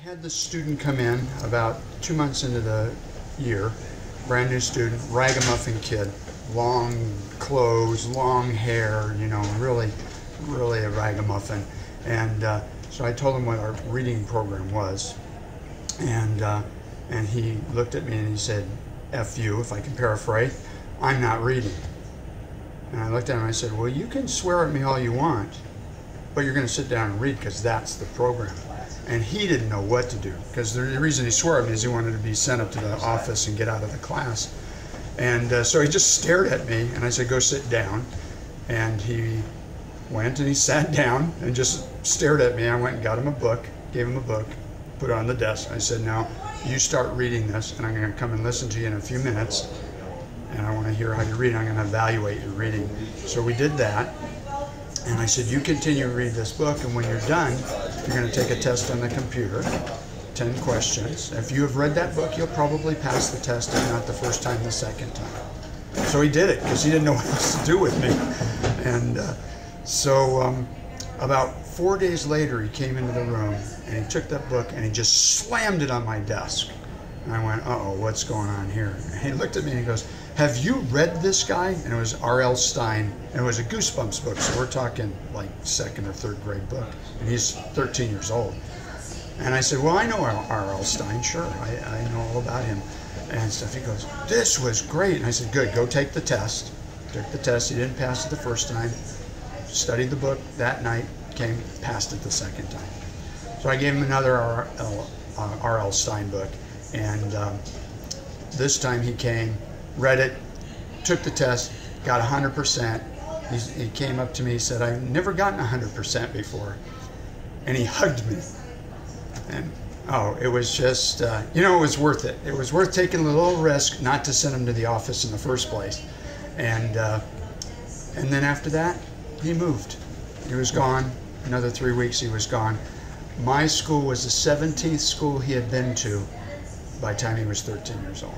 had this student come in about 2 months into the year, brand new student, ragamuffin kid, long clothes, long hair, you know, really a ragamuffin. And so I told him what our reading program was, and he looked at me and he said, "F you," if I can paraphrase, "I'm not reading." And I looked at him and I said, "Well, you can swear at me all you want, but you're going to sit down and read because that's the program." And he didn't know what to do, because the reason he swore at me is he wanted to be sent up to the office and get out of the class. And so he just stared at me, and I said, "Go sit down." And he went and he sat down and just stared at me. I went and got him a book, gave him a book, put it on the desk. I said, "Now you start reading this, and I'm going to come and listen to you in a few minutes, and I want to hear how you read. I'm going to evaluate your reading." So we did that. And I said, "You continue to read this book, and when you're done, you're going to take a test on the computer, 10 questions. If you have read that book, you'll probably pass the test, if not the first time, the second time." So he did it, because he didn't know what else to do with me. And about 4 days later, he came into the room, and he took that book, and he just slammed it on my desk. And I went, "Uh-oh, what's going on here?" And he looked at me and he goes, "Have you read this guy?" And it was R.L. Stine, and it was a Goosebumps book, so we're talking like second or third grade book, and he's 13 years old. And I said, "Well, I know R.L. Stine, sure, I know all about him and stuff." He goes, "This was great." And I said, "Good, go take the test." Took the test, he didn't pass it the first time, studied the book that night, passed it the second time. So I gave him another R.L. Stine book, and this time he came, read it, took the test, got 100%. He came up to me, he said, "I've never gotten 100% before." And he hugged me. And oh, it was just, you know, it was worth it. It was worth taking a little risk not to send him to the office in the first place. And then after that, he moved. He was gone. Another 3 weeks, he was gone. My school was the 17th school he had been to by the time he was 13 years old.